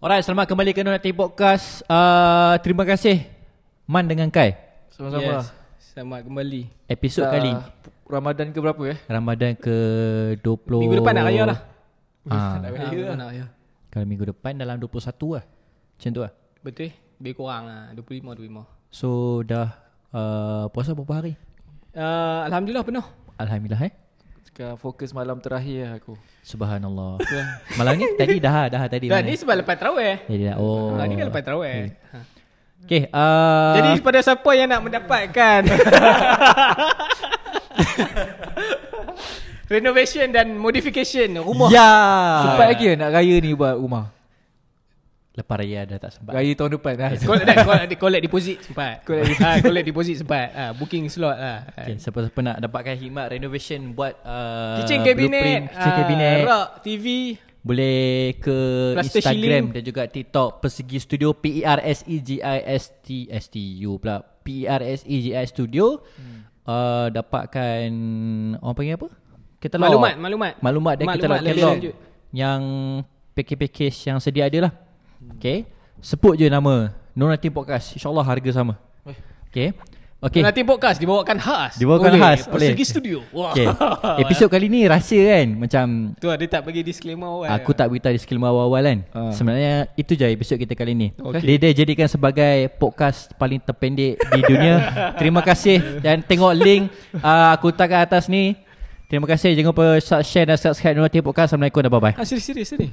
Alright, selamat kembali ke Nonati Podcast. Terima kasih Man dengan Kai. Sama-sama. Yes. Selamat kembali. Episod kali ni Ramadan ke berapa Ramadan ke 20. Minggu depan nak raya lah. nak raya Minggu lah. depan nak raya. Kalau minggu depan dalam 21 lah. Macam tu lah. Betul. Lebih kurang lah 25. So dah puasa berapa hari? Alhamdulillah penuh. Alhamdulillah Sekarang fokus malam terakhir lah aku. Subhanallah. Malam ni tadi dah tadi. Dan mana? ni sebab lepas tarawih. Jadi dah. Oh. Ni kan lepas tarawih. Okay. Jadi kepada siapa yang nak mendapatkan renovation dan modification rumah. Ya. Sempat lagi nak raya ni buat rumah. Lepas raya dah tak sempat. Raya tahun depan lah. Collect deposit sempat. Collect deposit sempat. Booking slot lah. Okay, siapa-siapa nak dapatkan khidmat renovation buat Kitchen cabinet, kitchen cabinet, rak, TV, boleh ke Plaster Instagram shilling. dan juga TikTok Persegi Studio, PERSEGISTU pula, PERSEGI Studio. Dapatkan orang panggil apa? Katalog. Maklumat dan katalog lebih yang package yang sedia ada lah. Okay, sebut je nama Nonati Podcast, InsyaAllah harga sama. Okay. Okay. Nanti podcast dibawakan khas. Khas boleh. Persegi Studio. Wah. Okay. Episod kali ni rahsia kan. Macam Tu dia tak bagi disclaimer awal. aku tak beritahu disclaimer awal-awal kan. Sebenarnya itu je episod kita kali ni. Okay. Dia jadikan sebagai podcast paling terpendek di dunia. Terima kasih. Dan tengok link aku letak kat atas ni. Terima kasih. Jangan lupa share dan subscribe Nonati Podcast. Assalamualaikum dan bye-bye. Serius ni.